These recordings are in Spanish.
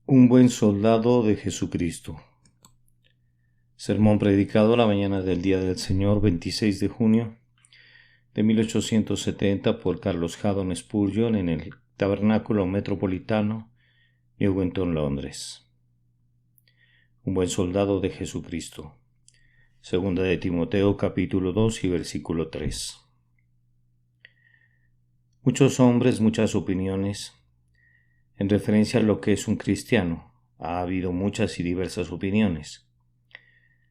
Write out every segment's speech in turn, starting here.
Un buen soldado de Jesucristo. Sermón predicado la mañana del Día del Señor, 26 de junio de 1870 por Carlos Haddon Spurgeon en el Tabernáculo Metropolitano, Newington, Londres. Un buen soldado de Jesucristo. Segunda de Timoteo, capítulo 2 y versículo 3. Muchos hombres, muchas opiniones. En referencia a lo que es un cristiano, ha habido muchas y diversas opiniones.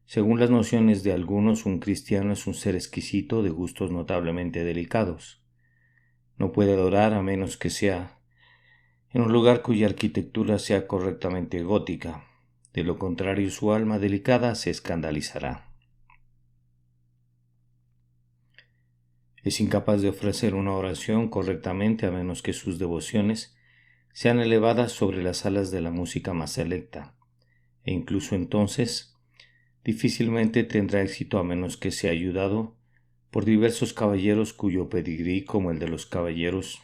Según las nociones de algunos, un cristiano es un ser exquisito de gustos notablemente delicados. No puede adorar a menos que sea en un lugar cuya arquitectura sea correctamente gótica. De lo contrario, su alma delicada se escandalizará. Es incapaz de ofrecer una oración correctamente a menos que sus devociones sean elevadas sobre las alas de la música más selecta, e incluso entonces difícilmente tendrá éxito a menos que sea ayudado por diversos caballeros cuyo pedigrí, como el de los caballeros,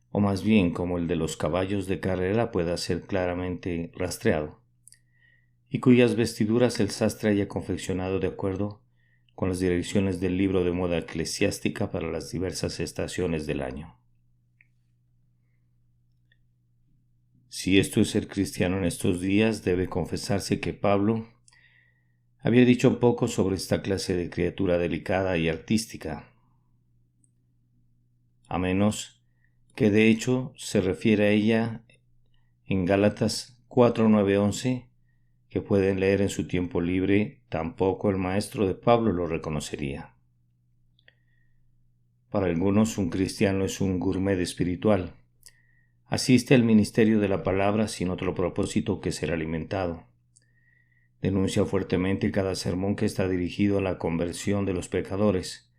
o más bien como el de los caballos de carrera, pueda ser claramente rastreado, y cuyas vestiduras el sastre haya confeccionado de acuerdo con las direcciones del libro de moda eclesiástica para las diversas estaciones del año. Si esto es ser cristiano en estos días, debe confesarse que Pablo había dicho poco sobre esta clase de criatura delicada y artística, a menos que de hecho se refiere a ella en Gálatas 4, 9, 11, que pueden leer en su tiempo libre. Tampoco el maestro de Pablo lo reconocería. Para algunos, un cristiano es un gourmet espiritual. Asiste al ministerio de la palabra sin otro propósito que ser alimentado. Denuncia fuertemente cada sermón que está dirigido a la conversión de los pecadores,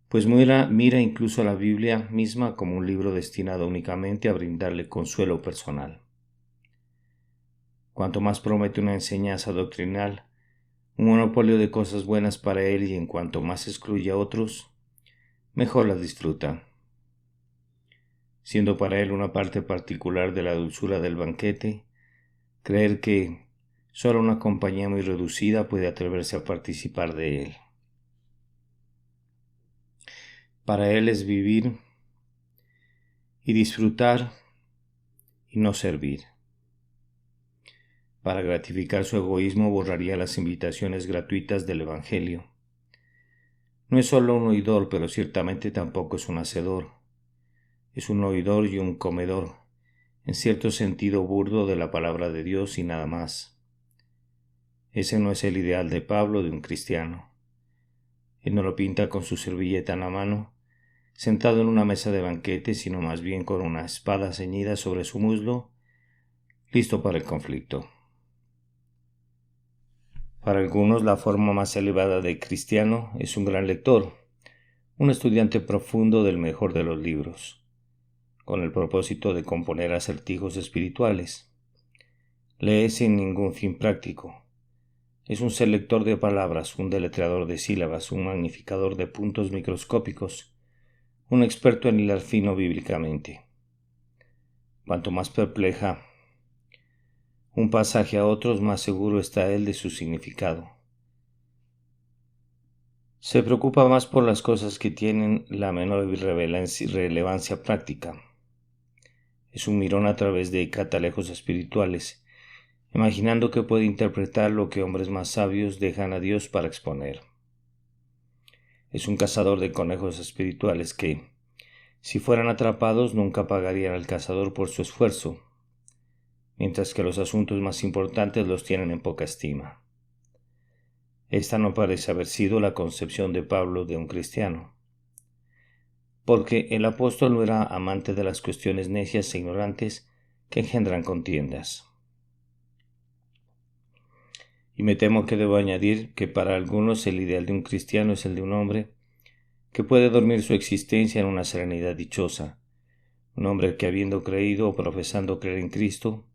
pues mira incluso a la Biblia misma como un libro destinado únicamente a brindarle consuelo personal. Cuanto más promete una enseñanza doctrinal, un monopolio de cosas buenas para él, y en cuanto más excluye a otros, mejor las disfruta, siendo para él una parte particular de la dulzura del banquete, creer que solo una compañía muy reducida puede atreverse a participar de él. Para él es vivir y disfrutar y no servir. Para gratificar su egoísmo borraría las invitaciones gratuitas del Evangelio. No es solo un oidor, pero ciertamente tampoco es un hacedor. Es un oidor y un comedor, en cierto sentido burdo, de la palabra de Dios y nada más. Ese no es el ideal de Pablo de un cristiano. Él no lo pinta con su servilleta en la mano, sentado en una mesa de banquete, sino más bien con una espada ceñida sobre su muslo, listo para el conflicto. Para algunos, la forma más elevada de cristiano es un gran lector, un estudiante profundo del mejor de los libros, con el propósito de componer acertijos espirituales. Lee sin ningún fin práctico. Es un selector de palabras, un deletreador de sílabas, un magnificador de puntos microscópicos, un experto en hilar fino bíblicamente. Cuanto más perpleja un pasaje a otros, más seguro está él de su significado. Se preocupa más por las cosas que tienen la menor relevancia práctica. Es un mirón a través de catalejos espirituales, imaginando que puede interpretar lo que hombres más sabios dejan a Dios para exponer. Es un cazador de conejos espirituales que, si fueran atrapados, nunca pagarían al cazador por su esfuerzo, mientras que los asuntos más importantes los tienen en poca estima. Esta no parece haber sido la concepción de Pablo de un cristiano, porque el apóstol no era amante de las cuestiones necias e ignorantes que engendran contiendas. Y me temo que debo añadir que para algunos el ideal de un cristiano es el de un hombre que puede dormir su existencia en una serenidad dichosa, un hombre que, habiendo creído o profesando creer en Cristo,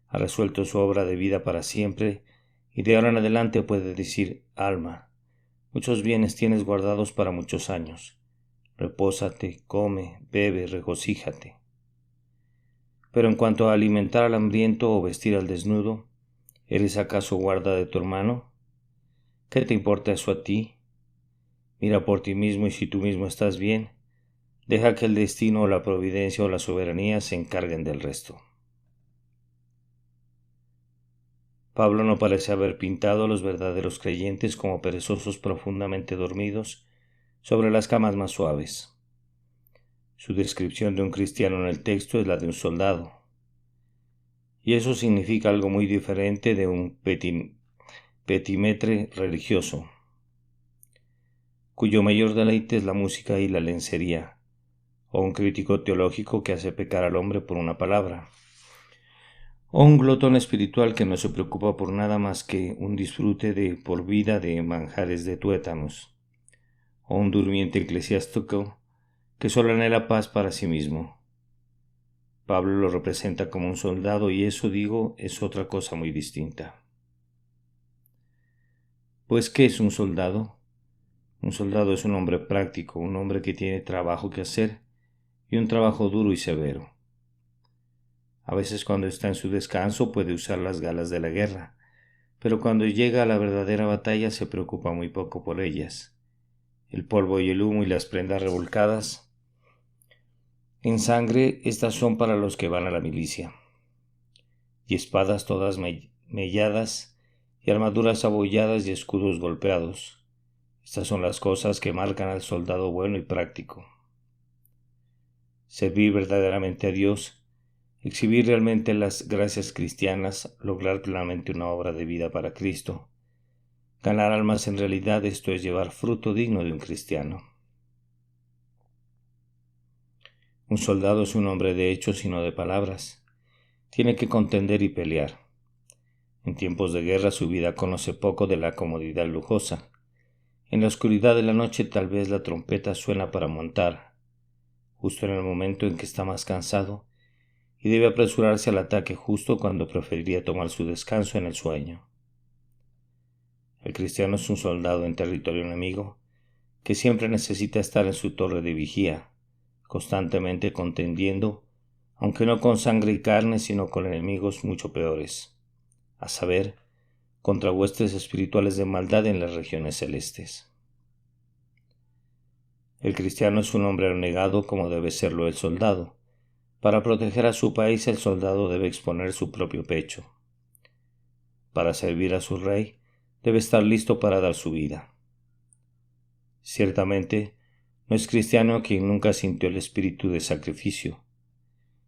ha resuelto su obra de vida para siempre, y de ahora en adelante puede decir: alma, muchos bienes tienes guardados para muchos años. Repósate, come, bebe, regocíjate. Pero en cuanto a alimentar al hambriento o vestir al desnudo, ¿eres acaso guarda de tu hermano? ¿Qué te importa eso a ti? Mira por ti mismo y si tú mismo estás bien, deja que el destino o la providencia o la soberanía se encarguen del resto. Pablo no parece haber pintado a los verdaderos creyentes como perezosos profundamente dormidos sobre las camas más suaves. Su descripción de un cristiano en el texto es la de un soldado, y eso significa algo muy diferente de un petimetre religioso, cuyo mayor deleite es la música y la lencería, o un crítico teológico que hace pecar al hombre por una palabra, o un glotón espiritual que no se preocupa por nada más que un disfrute de por vida de manjares de tuétanos, o un durmiente eclesiástico que solo anhela paz para sí mismo. Pablo lo representa como un soldado y eso, digo, es otra cosa muy distinta. Pues, ¿qué es un soldado? Un soldado es un hombre práctico, un hombre que tiene trabajo que hacer y un trabajo duro y severo. A veces cuando está en su descanso puede usar las galas de la guerra, pero cuando llega a la verdadera batalla se preocupa muy poco por ellas. El polvo y el humo y las prendas revolcadas en sangre, estas son para los que van a la milicia. Y espadas todas melladas, y armaduras abolladas y escudos golpeados. Estas son las cosas que marcan al soldado bueno y práctico. Servir verdaderamente a Dios, exhibir realmente las gracias cristianas, lograr plenamente una obra de vida para Cristo. Ganar almas en realidad, esto es llevar fruto digno de un cristiano. Un soldado es un hombre de hechos y no de palabras. Tiene que contender y pelear. En tiempos de guerra su vida conoce poco de la comodidad lujosa. En la oscuridad de la noche tal vez la trompeta suena para montar, justo en el momento en que está más cansado, y debe apresurarse al ataque justo cuando preferiría tomar su descanso en el sueño. El cristiano es un soldado en territorio enemigo, que siempre necesita estar en su torre de vigía, constantemente contendiendo, aunque no con sangre y carne, sino con enemigos mucho peores, a saber, contra huestes espirituales de maldad en las regiones celestes. El cristiano es un hombre renegado como debe serlo el soldado. Para proteger a su país el soldado debe exponer su propio pecho. Para servir a su rey debe estar listo para dar su vida. Ciertamente, no es cristiano quien nunca sintió el espíritu de sacrificio.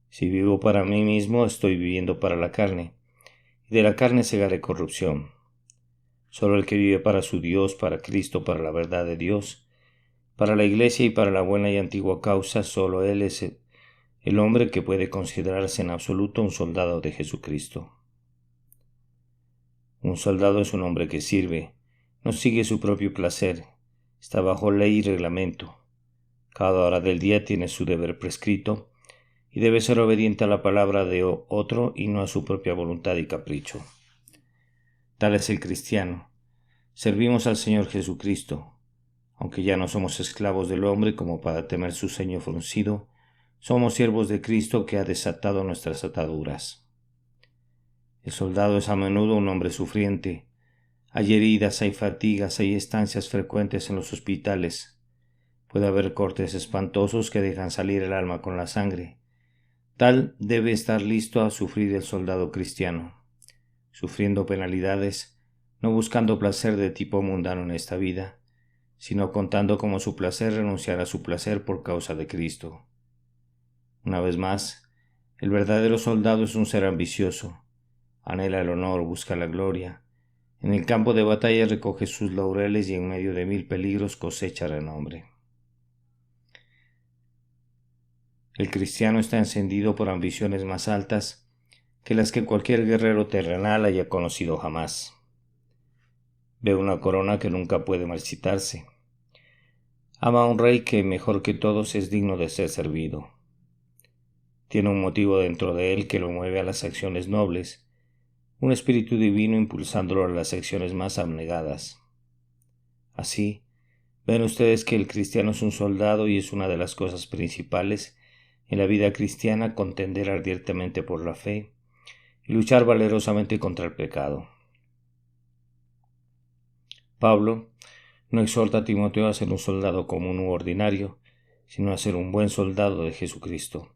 Si vivo para mí mismo, estoy viviendo para la carne, y de la carne segaré corrupción. Solo el que vive para su Dios, para Cristo, para la verdad de Dios, para la Iglesia y para la buena y antigua causa, solo Él es el hombre que puede considerarse en absoluto un soldado de Jesucristo. Un soldado es un hombre que sirve, no sigue su propio placer, está bajo ley y reglamento. Cada hora del día tiene su deber prescrito y debe ser obediente a la palabra de otro y no a su propia voluntad y capricho. Tal es el cristiano. Servimos al Señor Jesucristo. Aunque ya no somos esclavos del hombre como para temer su ceño fruncido, somos siervos de Cristo que ha desatado nuestras ataduras. El soldado es a menudo un hombre sufriente. Hay heridas, hay fatigas, hay estancias frecuentes en los hospitales. Puede haber cortes espantosos que dejan salir el alma con la sangre. Tal debe estar listo a sufrir el soldado cristiano, sufriendo penalidades, no buscando placer de tipo mundano en esta vida, sino contando como su placer renunciar a su placer por causa de Cristo. Una vez más, el verdadero soldado es un ser ambicioso, anhela el honor, busca la gloria, en el campo de batalla recoge sus laureles y en medio de 1000 peligros cosecha renombre. El cristiano está encendido por ambiciones más altas que las que cualquier guerrero terrenal haya conocido jamás. Ve una corona que nunca puede marchitarse. Ama a un rey que, mejor que todos, es digno de ser servido. Tiene un motivo dentro de él que lo mueve a las acciones nobles, un espíritu divino impulsándolo a las acciones más abnegadas. Así, ven ustedes que el cristiano es un soldado y es una de las cosas principales en la vida cristiana contender ardientemente por la fe y luchar valerosamente contra el pecado. Pablo no exhorta a Timoteo a ser un soldado común u ordinario, sino a ser un buen soldado de Jesucristo,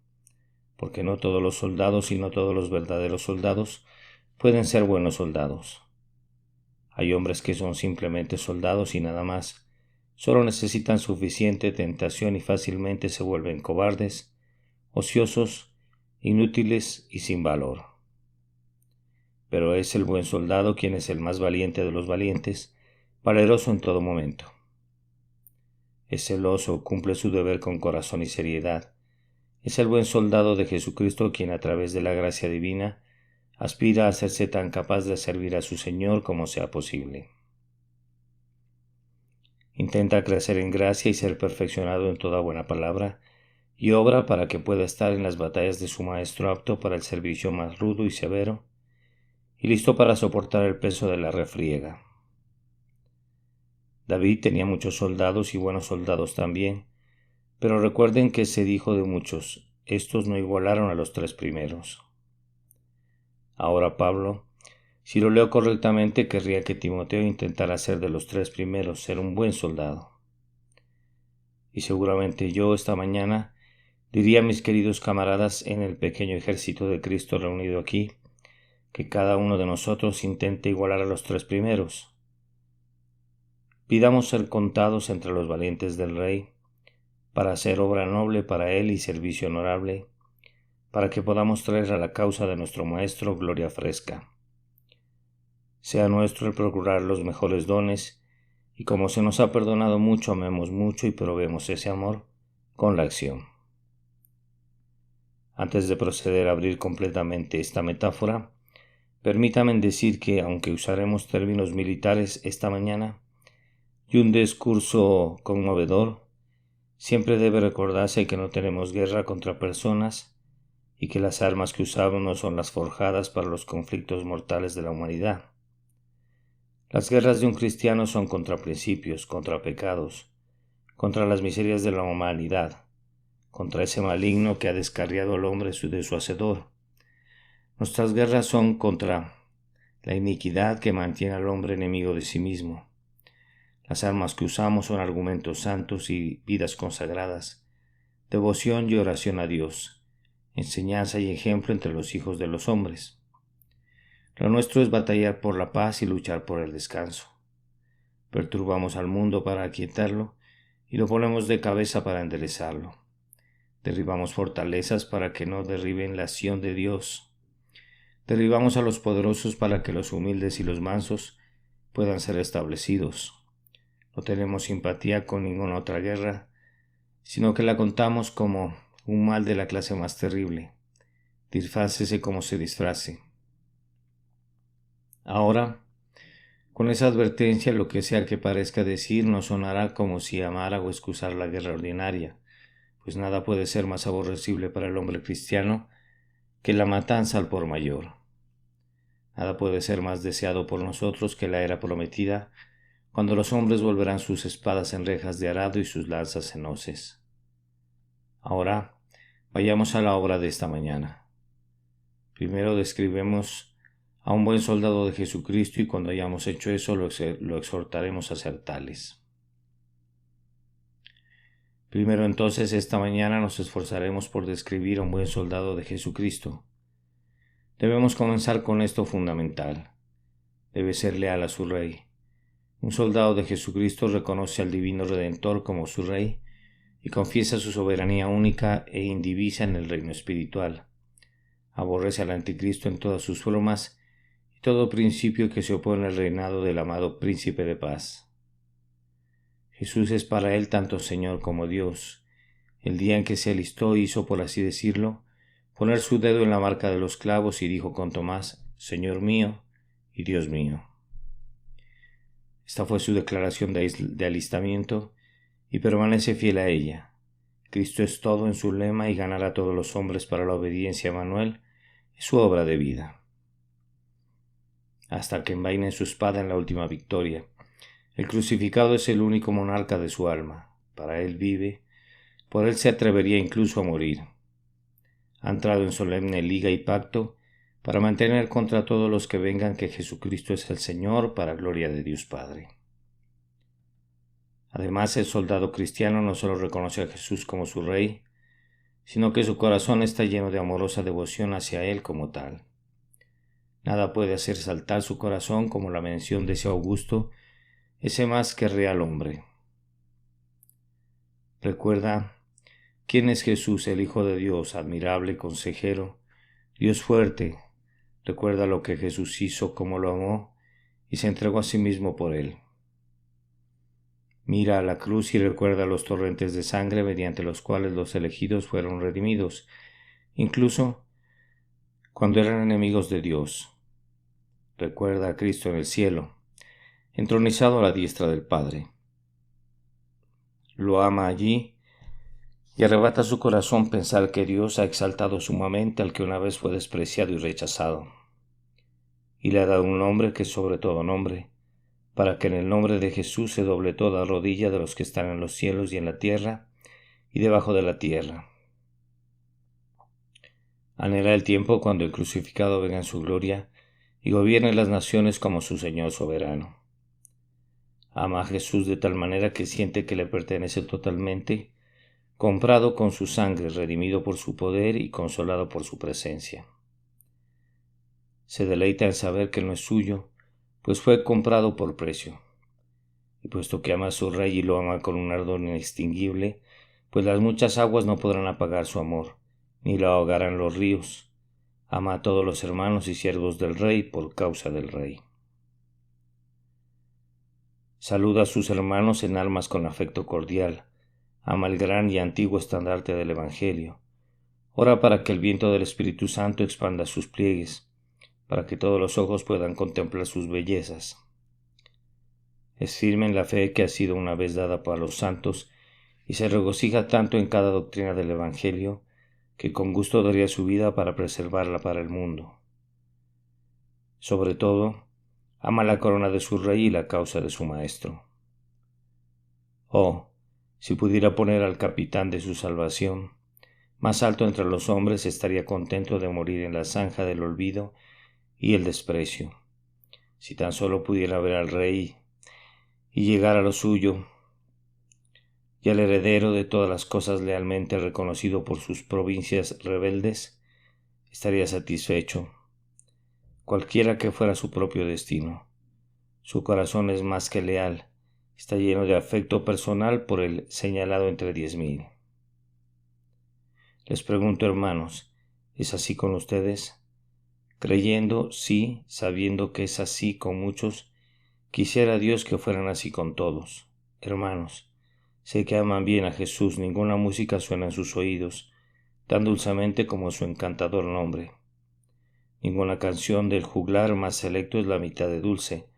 porque no todos los soldados y no todos los verdaderos soldados pueden ser buenos soldados. Hay hombres que son simplemente soldados y nada más, solo necesitan suficiente tentación y fácilmente se vuelven cobardes, ociosos, inútiles y sin valor. Pero es el buen soldado quien es el más valiente de los valientes, valeroso en todo momento. Es celoso, cumple su deber con corazón y seriedad. Es el buen soldado de Jesucristo quien a través de la gracia divina aspira a hacerse tan capaz de servir a su Señor como sea posible. Intenta crecer en gracia y ser perfeccionado en toda buena palabra y obra para que pueda estar en las batallas de su Maestro apto para el servicio más rudo y severo y listo para soportar el peso de la refriega. David tenía muchos soldados y buenos soldados también, pero recuerden que se dijo de muchos, estos no igualaron a los 3 primeros. Ahora Pablo, si lo leo correctamente, querría que Timoteo intentara ser de los 3 primeros, ser un buen soldado. Y seguramente yo esta mañana diría a mis queridos camaradas en el pequeño ejército de Cristo reunido aquí, que cada uno de nosotros intente igualar a los 3 primeros. Pidamos ser contados entre los valientes del Rey, para hacer obra noble para Él y servicio honorable, para que podamos traer a la causa de nuestro Maestro gloria fresca. Sea nuestro el procurar los mejores dones, y como se nos ha perdonado mucho, amemos mucho y probemos ese amor con la acción. Antes de proceder a abrir completamente esta metáfora, permítanme decir que, aunque usaremos términos militares esta mañana, y un discurso conmovedor, siempre debe recordarse que no tenemos guerra contra personas y que las armas que usamos no son las forjadas para los conflictos mortales de la humanidad. Las guerras de un cristiano son contra principios, contra pecados, contra las miserias de la humanidad, contra ese maligno que ha descarriado al hombre de su hacedor. Nuestras guerras son contra la iniquidad que mantiene al hombre enemigo de sí mismo. Las armas que usamos son argumentos santos y vidas consagradas, devoción y oración a Dios, enseñanza y ejemplo entre los hijos de los hombres. Lo nuestro es batallar por la paz y luchar por el descanso. Perturbamos al mundo para aquietarlo y lo ponemos de cabeza para enderezarlo. Derribamos fortalezas para que no derriben la acción de Dios. Derribamos a los poderosos para que los humildes y los mansos puedan ser establecidos. No tenemos simpatía con ninguna otra guerra, sino que la contamos como un mal de la clase más terrible. Disfrácese como se disfrace. Ahora, con esa advertencia, lo que sea que parezca decir no sonará como si amara o excusara la guerra ordinaria, pues nada puede ser más aborrecible para el hombre cristiano que la matanza al por mayor. Nada puede ser más deseado por nosotros que la era prometida, cuando los hombres volverán sus espadas en rejas de arado y sus lanzas en hoces. Ahora, vayamos a la obra de esta mañana. Primero describimos a un buen soldado de Jesucristo y cuando hayamos hecho eso lo exhortaremos a ser tales. Primero entonces esta mañana nos esforzaremos por describir a un buen soldado de Jesucristo. Debemos comenzar con esto fundamental. Debe ser leal a su Rey. Un soldado de Jesucristo reconoce al Divino Redentor como su Rey y confiesa su soberanía única e indivisa en el reino espiritual. Aborrece al Anticristo en todas sus formas y todo principio que se opone al reinado del amado Príncipe de Paz. Jesús es para él tanto Señor como Dios. El día en que se alistó hizo, por así decirlo, poner su dedo en la marca de los clavos y dijo con Tomás, Señor mío y Dios mío. Esta fue su declaración de alistamiento y permanece fiel a ella. Cristo es todo en su lema y ganar a todos los hombres para la obediencia a Manuel es su obra de vida. Hasta que envaine su espada en la última victoria. El crucificado es el único monarca de su alma. Para él vive, por él se atrevería incluso a morir. ha entrado en solemne liga y pacto para mantener contra todos los que vengan que Jesucristo es el Señor, para gloria de Dios Padre. Además, el soldado cristiano no solo reconoce a Jesús como su Rey, sino que su corazón está lleno de amorosa devoción hacia Él como tal. Nada puede hacer saltar su corazón como la mención de ese augusto, ese más que real hombre. Recuerda quién es Jesús, el Hijo de Dios, admirable consejero, Dios fuerte. Recuerda lo que Jesús hizo, cómo lo amó y se entregó a sí mismo por él. Mira a la cruz y recuerda los torrentes de sangre mediante los cuales los elegidos fueron redimidos, incluso cuando eran enemigos de Dios. Recuerda a Cristo en el cielo, entronizado a la diestra del Padre. Lo ama allí y arrebata su corazón pensar que Dios ha exaltado sumamente al que una vez fue despreciado y rechazado, y le ha dado un nombre que es sobre todo nombre, para que en el nombre de Jesús se doble toda rodilla de los que están en los cielos y en la tierra y debajo de la tierra. Anhela el tiempo cuando el crucificado venga en su gloria y gobierne las naciones como su Señor soberano. Ama a Jesús de tal manera que siente que le pertenece totalmente, comprado con su sangre, redimido por su poder y consolado por su presencia. Se deleita en saber que no es suyo, pues fue comprado por precio. Y puesto que ama a su Rey y lo ama con un ardor inextinguible, pues las muchas aguas no podrán apagar su amor, ni lo ahogarán los ríos. Ama a todos los hermanos y siervos del Rey por causa del Rey. Saluda a sus hermanos en almas con afecto cordial. Ama el gran y antiguo estandarte del Evangelio. Ora para que el viento del Espíritu Santo expanda sus pliegues, para que todos los ojos puedan contemplar sus bellezas. Es firme en la fe que ha sido una vez dada para los santos y se regocija tanto en cada doctrina del Evangelio que con gusto daría su vida para preservarla para el mundo. Sobre todo, ama la corona de su Rey y la causa de su Maestro. Oh, si pudiera poner al capitán de su salvación más alto entre los hombres, estaría contento de morir en la zanja del olvido y el desprecio. Si tan solo pudiera ver al Rey y llegar a lo suyo, y al heredero de todas las cosas lealmente reconocido por sus provincias rebeldes, estaría satisfecho, cualquiera que fuera su propio destino. Su corazón es más que leal, está lleno de afecto personal por el señalado entre 10,000. Les pregunto, hermanos, ¿es así con ustedes? Creyendo, sí, sabiendo que es así con muchos, quisiera Dios que fueran así con todos. Hermanos, sé que aman bien a Jesús, ninguna música suena en sus oídos, tan dulcemente como su encantador nombre. Ninguna canción del juglar más selecto es la mitad de dulce.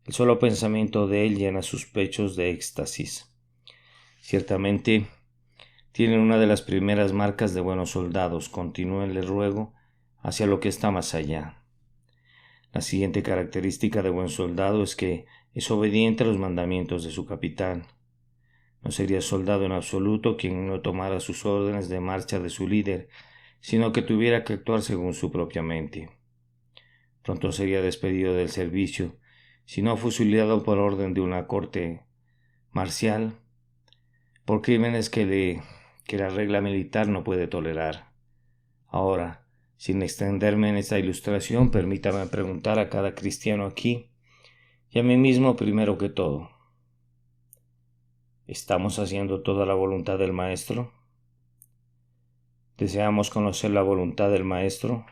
El solo pensamiento de él llena sus pechos de éxtasis. Ciertamente, tienen una de las primeras marcas de buenos soldados. Continúen, les ruego, hacia lo que está más allá. La siguiente característica de buen soldado es que es obediente a los mandamientos de su capitán. No sería soldado en absoluto quien no tomara sus órdenes de marcha de su líder, sino que tuviera que actuar según su propia mente. Pronto sería despedido del servicio, si no fusilado por orden de una corte marcial, por crímenes que la regla militar no puede tolerar. Ahora, sin extenderme en esta ilustración, permítame preguntar a cada cristiano aquí, y a mí mismo primero que todo: ¿estamos haciendo toda la voluntad del Maestro? ¿Deseamos conocer la voluntad del Maestro?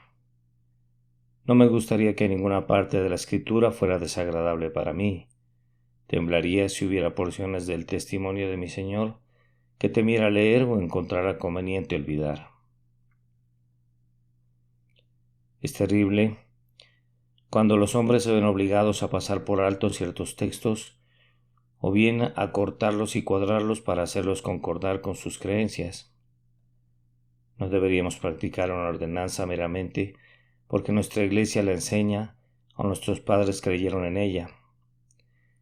No me gustaría que ninguna parte de la Escritura fuera desagradable para mí. Temblaría si hubiera porciones del testimonio de mi Señor que temiera leer o encontrara conveniente olvidar. Es terrible cuando los hombres se ven obligados a pasar por alto ciertos textos, o bien a cortarlos y cuadrarlos para hacerlos concordar con sus creencias. No deberíamos practicar una ordenanza meramente porque nuestra Iglesia la enseña o nuestros padres creyeron en ella.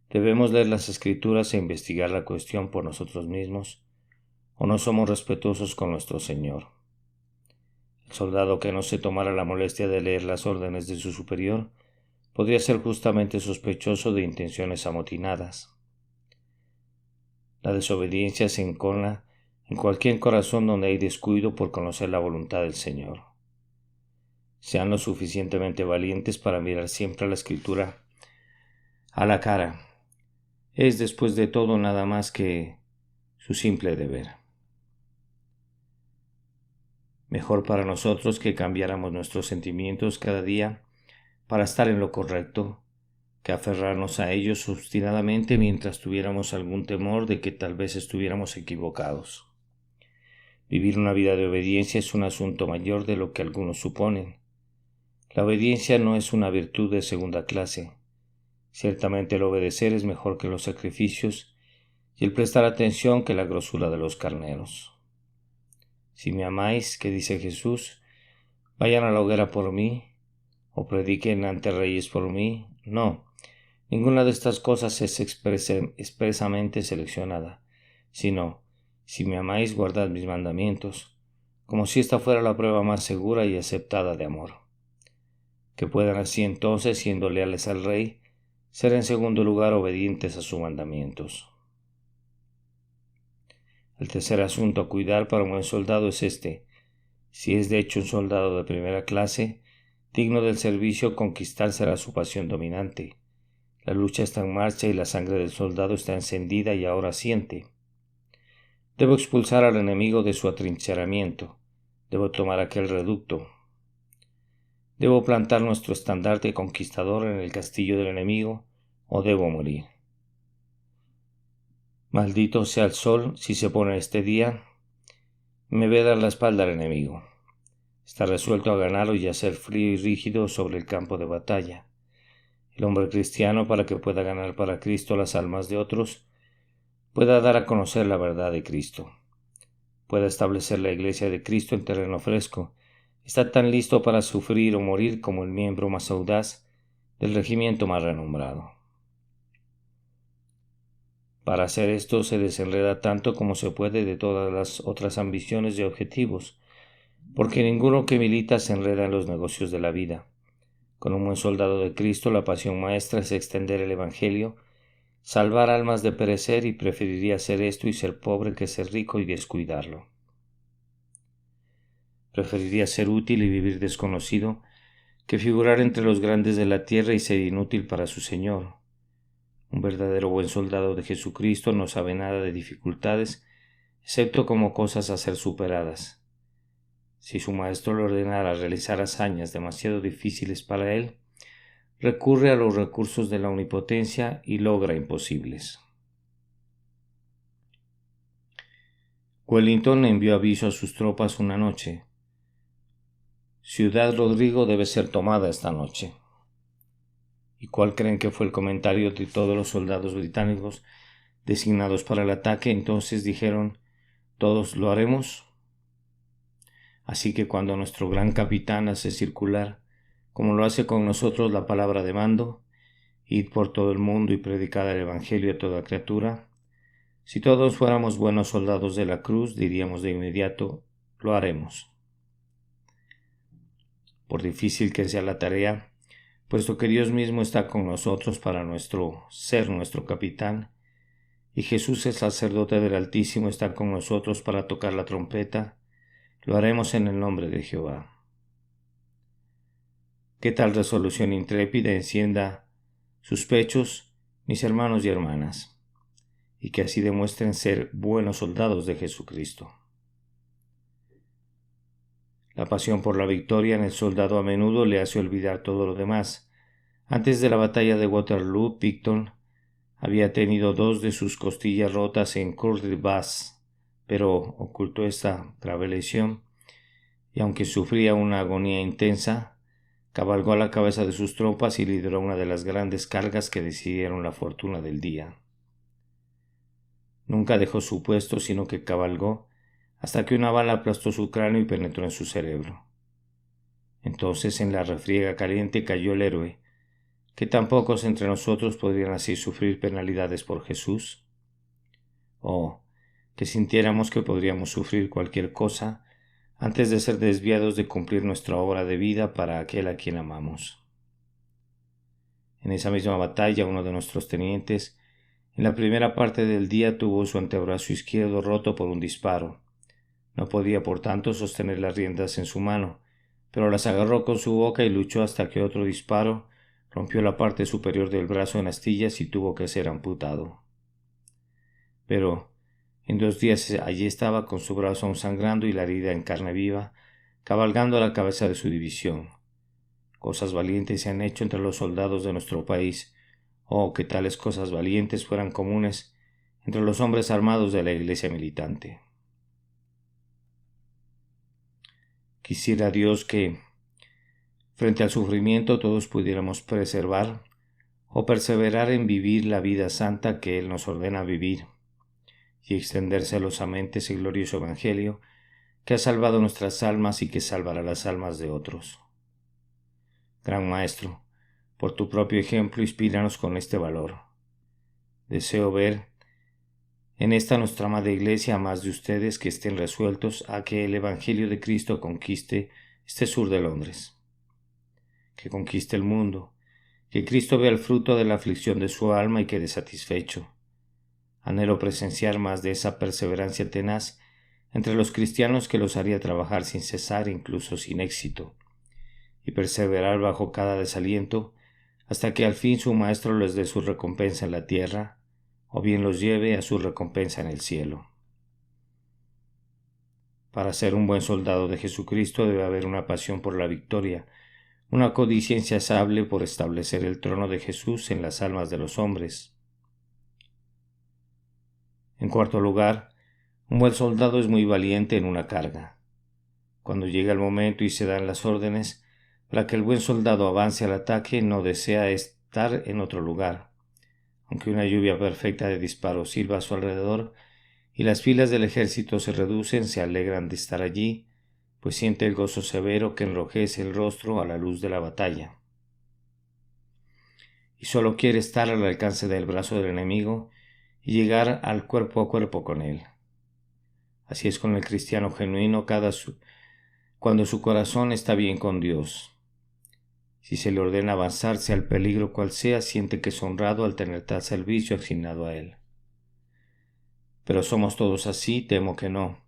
Debemos leer las Escrituras e investigar la cuestión por nosotros mismos, o no somos respetuosos con nuestro Señor. El soldado que no se tomara la molestia de leer las órdenes de su superior podría ser justamente sospechoso de intenciones amotinadas. La desobediencia se encola en cualquier corazón donde hay descuido por conocer la voluntad del Señor. Sean lo suficientemente valientes para mirar siempre a la Escritura a la cara. Es después de todo nada más que su simple deber. Mejor para nosotros que cambiáramos nuestros sentimientos cada día para estar en lo correcto, que aferrarnos a ellos obstinadamente mientras tuviéramos algún temor de que tal vez estuviéramos equivocados. Vivir una vida de obediencia es un asunto mayor de lo que algunos suponen. La obediencia no es una virtud de segunda clase. Ciertamente el obedecer es mejor que los sacrificios y el prestar atención que la grosura de los carneros. Si me amáis, que dice Jesús, vayan a la hoguera por mí, o prediquen ante reyes por mí. No, ninguna de estas cosas es expresamente seleccionada, sino, si me amáis, guardad mis mandamientos, como si esta fuera la prueba más segura y aceptada de amor. Que puedan así entonces, siendo leales al rey, ser en segundo lugar obedientes a sus mandamientos. El tercer asunto a cuidar para un buen soldado es este: si es de hecho un soldado de primera clase, digno del servicio, conquistar será su pasión dominante. La lucha está en marcha y la sangre del soldado está encendida y ahora siente. Debo expulsar al enemigo de su atrincheramiento. Debo tomar aquel reducto. Debo plantar nuestro estandarte conquistador en el castillo del enemigo, o debo morir. Maldito sea el sol si se pone este día, me ve dar la espalda al enemigo. Está resuelto a ganarlo y a ser frío y rígido sobre el campo de batalla. El hombre cristiano, para que pueda ganar para Cristo las almas de otros, pueda dar a conocer la verdad de Cristo, pueda establecer la iglesia de Cristo en terreno fresco, está tan listo para sufrir o morir como el miembro más audaz del regimiento más renombrado. Para hacer esto se desenreda tanto como se puede de todas las otras ambiciones y objetivos, porque ninguno que milita se enreda en los negocios de la vida. Con un buen soldado de Cristo, la pasión maestra es extender el Evangelio, salvar almas de perecer, y preferiría hacer esto y ser pobre que ser rico y descuidarlo. Preferiría ser útil y vivir desconocido que figurar entre los grandes de la tierra y ser inútil para su Señor. Un verdadero buen soldado de Jesucristo no sabe nada de dificultades, excepto como cosas a ser superadas. Si su maestro le ordenara realizar hazañas demasiado difíciles para él, recurre a los recursos de la omnipotencia y logra imposibles. Wellington envió aviso a sus tropas una noche: Ciudad Rodrigo debe ser tomada esta noche. ¿Y cuál creen que fue el comentario de todos los soldados británicos designados para el ataque? Entonces dijeron: todos lo haremos. Así que cuando nuestro gran capitán hace circular, como lo hace con nosotros, la palabra de mando, id por todo el mundo y predicad el Evangelio a toda criatura, si todos fuéramos buenos soldados de la cruz, diríamos de inmediato: lo haremos. Por difícil que sea la tarea, puesto que Dios mismo está con nosotros para ser nuestro capitán, y Jesús, el sacerdote del Altísimo, está con nosotros para tocar la trompeta, lo haremos en el nombre de Jehová. ¿Qué tal resolución intrépida encienda sus pechos, mis hermanos y hermanas, y que así demuestren ser buenos soldados de Jesucristo? La pasión por la victoria en el soldado a menudo le hace olvidar todo lo demás. Antes de la batalla de Waterloo, Picton había tenido 2 de sus costillas rotas en Courtrai-Basse, pero ocultó esta grave lesión, y aunque sufría una agonía intensa, cabalgó a la cabeza de sus tropas y lideró una de las grandes cargas que decidieron la fortuna del día. Nunca dejó su puesto, sino que cabalgó hasta que una bala aplastó su cráneo y penetró en su cerebro. Entonces en la refriega caliente cayó el héroe. ¿Qué tan pocos entre nosotros podrían así sufrir penalidades por Jesús? Oh, que sintiéramos que podríamos sufrir cualquier cosa antes de ser desviados de cumplir nuestra obra de vida para aquel a quien amamos. En esa misma batalla, uno de nuestros tenientes, en la primera parte del día, tuvo su antebrazo izquierdo roto por un disparo. No podía, por tanto, sostener las riendas en su mano, pero las agarró con su boca y luchó hasta que otro disparo rompió la parte superior del brazo en astillas y tuvo que ser amputado. Pero en 2 días allí estaba con su brazo aún sangrando y la herida en carne viva, cabalgando a la cabeza de su división. Cosas valientes se han hecho entre los soldados de nuestro país. Oh, que tales cosas valientes fueran comunes entre los hombres armados de la iglesia militante. Quisiera Dios que, frente al sufrimiento, todos pudiéramos preservar o perseverar en vivir la vida santa que Él nos ordena vivir, y extender celosamente ese glorioso Evangelio que ha salvado nuestras almas y que salvará las almas de otros. Gran Maestro, por tu propio ejemplo, inspíranos con este valor. Deseo ver en esta nuestra amada Iglesia a más de ustedes que estén resueltos a que el Evangelio de Cristo conquiste este sur de Londres, que conquiste el mundo, que Cristo vea el fruto de la aflicción de su alma y quede satisfecho. Anhelo presenciar más de esa perseverancia tenaz entre los cristianos que los haría trabajar sin cesar, incluso sin éxito, y perseverar bajo cada desaliento hasta que al fin su Maestro les dé su recompensa en la tierra, o bien los lleve a su recompensa en el cielo. Para ser un buen soldado de Jesucristo debe haber una pasión por la victoria, una codicia insaciable por establecer el trono de Jesús en las almas de los hombres. En cuarto lugar, un buen soldado es muy valiente en una carga. Cuando llega el momento y se dan las órdenes para que el buen soldado avance al ataque, no desea estar en otro lugar. Aunque una lluvia perfecta de disparos sirva a su alrededor y las filas del ejército se reducen, se alegran de estar allí, pues siente el gozo severo que enrojece el rostro a la luz de la batalla. Y solo quiere estar al alcance del brazo del enemigo y llegar al cuerpo a cuerpo con él. Así es con el cristiano genuino cuando su corazón está bien con Dios. Si se le ordena avanzar, sea el peligro cual sea, siente que es honrado al tener tal servicio asignado a él. Pero somos todos así, temo que no.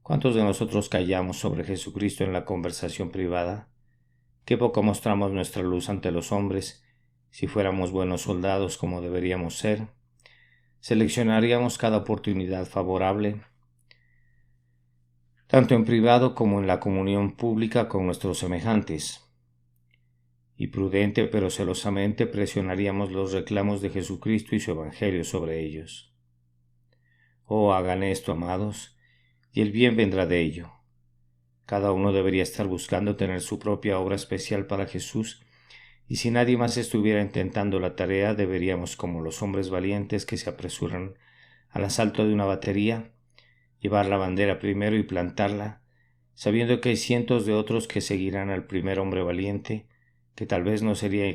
¿Cuántos de nosotros callamos sobre Jesucristo en la conversación privada? Qué poco mostramos nuestra luz ante los hombres. Si fuéramos buenos soldados como deberíamos ser, seleccionaríamos cada oportunidad favorable, tanto en privado como en la comunión pública con nuestros semejantes. Y prudente pero celosamente presionaríamos los reclamos de Jesucristo y su Evangelio sobre ellos. Oh, hagan esto, amados, y el bien vendrá de ello. Cada uno debería estar buscando tener su propia obra especial para Jesús, y si nadie más estuviera intentando la tarea, deberíamos, como los hombres valientes que se apresuran al asalto de una batería, llevar la bandera primero y plantarla, sabiendo que hay cientos de otros que seguirán al primer hombre valiente, que tal vez no serían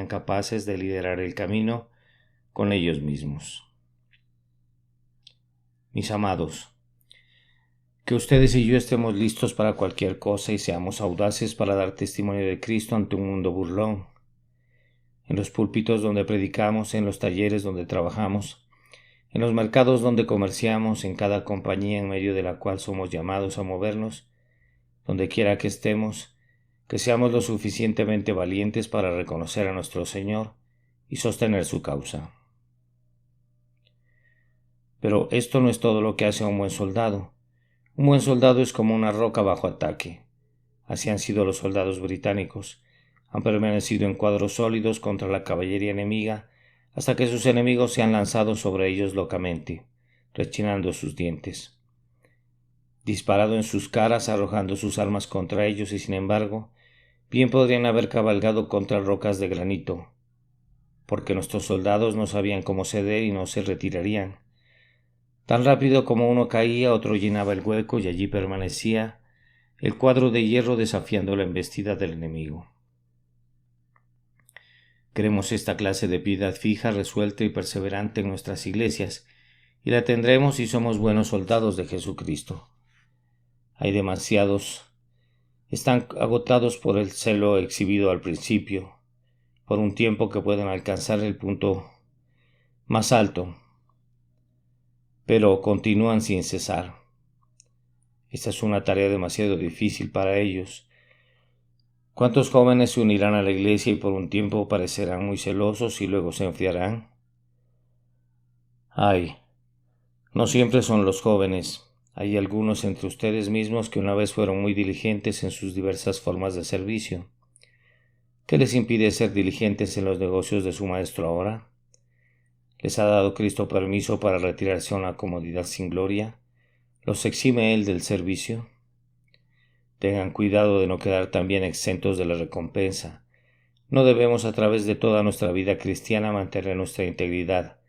capaces de liderar el camino con ellos mismos. Mis amados, que ustedes y yo estemos listos para cualquier cosa y seamos audaces para dar testimonio de Cristo ante un mundo burlón. En los púlpitos donde predicamos, en los talleres donde trabajamos, en los mercados donde comerciamos, en cada compañía en medio de la cual somos llamados a movernos, donde quiera que estemos, que seamos lo suficientemente valientes para reconocer a nuestro Señor y sostener su causa. Pero esto no es todo lo que hace a un buen soldado. Un buen soldado es como una roca bajo ataque. Así han sido los soldados británicos. Han permanecido en cuadros sólidos contra la caballería enemiga hasta que sus enemigos se han lanzado sobre ellos locamente, rechinando sus dientes. Disparado en sus caras, arrojando sus armas contra ellos y sin embargo, bien podrían haber cabalgado contra rocas de granito, porque nuestros soldados no sabían cómo ceder y no se retirarían. Tan rápido como uno caía, otro llenaba el hueco y allí permanecía el cuadro de hierro desafiando la embestida del enemigo. Queremos esta clase de piedad fija, resuelta y perseverante en nuestras iglesias, y la tendremos si somos buenos soldados de Jesucristo. Hay demasiados. Están agotados por el celo exhibido al principio, por un tiempo que pueden alcanzar el punto más alto, pero continúan sin cesar. Esta es una tarea demasiado difícil para ellos. ¿Cuántos jóvenes se unirán a la iglesia y por un tiempo parecerán muy celosos y luego se enfriarán? Ay, no siempre son los jóvenes. Hay algunos entre ustedes mismos que una vez fueron muy diligentes en sus diversas formas de servicio. ¿Qué les impide ser diligentes en los negocios de su maestro ahora? ¿Les ha dado Cristo permiso para retirarse a una comodidad sin gloria? ¿Los exime Él del servicio? Tengan cuidado de no quedar también exentos de la recompensa. No debemos a través de toda nuestra vida cristiana mantener nuestra integridad,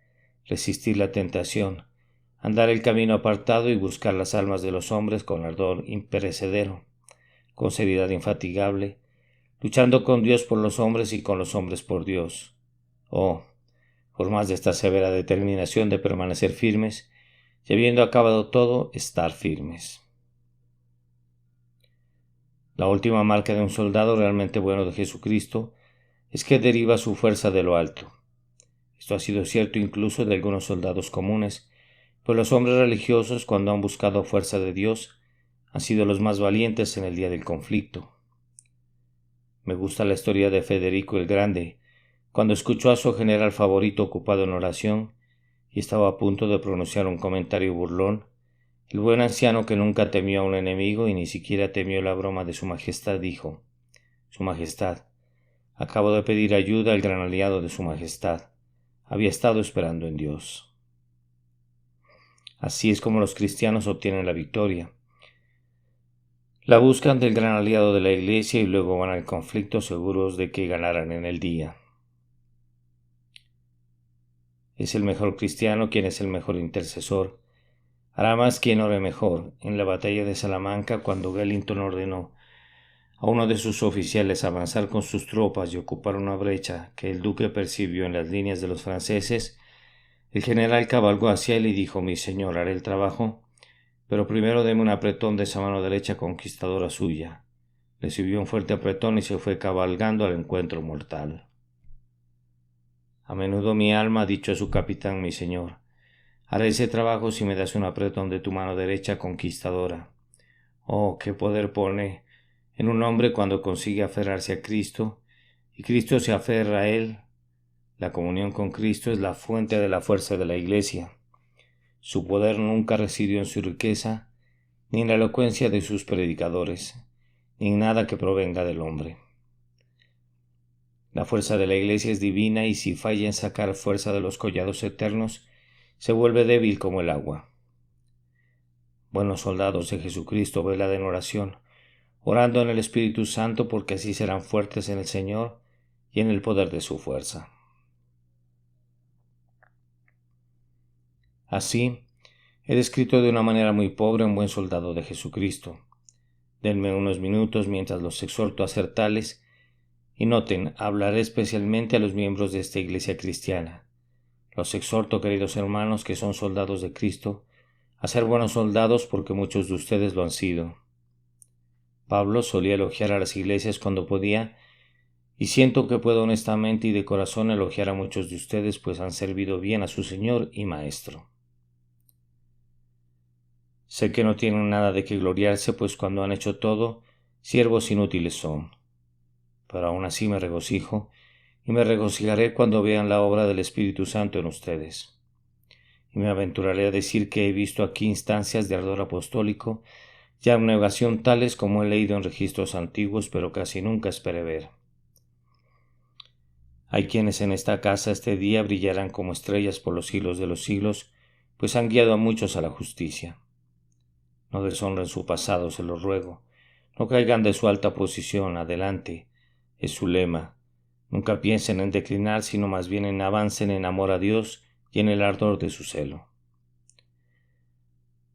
resistir la tentación, andar el camino apartado y buscar las almas de los hombres con ardor imperecedero, con seriedad infatigable, luchando con Dios por los hombres y con los hombres por Dios. Oh, por más de esta severa determinación de permanecer firmes, y habiendo acabado todo, estar firmes. La última marca de un soldado realmente bueno de Jesucristo es que deriva su fuerza de lo alto. Esto ha sido cierto incluso de algunos soldados comunes, pues los hombres religiosos, cuando han buscado fuerza de Dios, han sido los más valientes en el día del conflicto. Me gusta la historia de Federico el Grande, cuando escuchó a su general favorito ocupado en oración y estaba a punto de pronunciar un comentario burlón. El buen anciano, que nunca temió a un enemigo y ni siquiera temió la broma de su majestad, dijo: Su majestad, acabo de pedir ayuda al gran aliado de su majestad. Había estado esperando en Dios. Así es como los cristianos obtienen la victoria. La buscan del gran aliado de la iglesia y luego van al conflicto seguros de que ganarán en el día. Es el mejor cristiano quien es el mejor intercesor. Hará más quien ore mejor. En la batalla de Salamanca, cuando Wellington ordenó a uno de sus oficiales avanzar con sus tropas y ocupar una brecha que el duque percibió en las líneas de los franceses, el general cabalgó hacia él y dijo: Mi señor, haré el trabajo, pero primero deme un apretón de esa mano derecha conquistadora suya. Recibió un fuerte apretón y se fue cabalgando al encuentro mortal. A menudo mi alma ha dicho a su capitán: Mi señor, haré ese trabajo si me das un apretón de tu mano derecha conquistadora. Oh, qué poder pone en un hombre cuando consigue aferrarse a Cristo, y Cristo se aferra a él. La comunión con Cristo es la fuente de la fuerza de la Iglesia. Su poder nunca residió en su riqueza, ni en la elocuencia de sus predicadores, ni en nada que provenga del hombre. La fuerza de la Iglesia es divina, y si falla en sacar fuerza de los collados eternos, se vuelve débil como el agua. Buenos soldados de Jesucristo, velad en oración, orando en el Espíritu Santo, porque así serán fuertes en el Señor y en el poder de su fuerza. Así, he descrito de una manera muy pobre a un buen soldado de Jesucristo. Denme unos minutos mientras los exhorto a ser tales, y noten, hablaré especialmente a los miembros de esta iglesia cristiana. Los exhorto, queridos hermanos, que son soldados de Cristo, a ser buenos soldados, porque muchos de ustedes lo han sido. Pablo solía elogiar a las iglesias cuando podía, y siento que puedo honestamente y de corazón elogiar a muchos de ustedes, pues han servido bien a su Señor y Maestro. Sé que no tienen nada de qué gloriarse, pues cuando han hecho todo, siervos inútiles son. Pero aún así me regocijo, y me regocijaré cuando vean la obra del Espíritu Santo en ustedes. Y me aventuraré a decir que he visto aquí instancias de ardor apostólico y abnegación tales como he leído en registros antiguos, pero casi nunca esperé ver. Hay quienes en esta casa este día brillarán como estrellas por los siglos de los siglos, pues han guiado a muchos a la justicia. No deshonren su pasado, se los ruego. No caigan de su alta posición, adelante, es su lema. Nunca piensen en declinar, sino más bien en avancen en amor a Dios y en el ardor de su celo.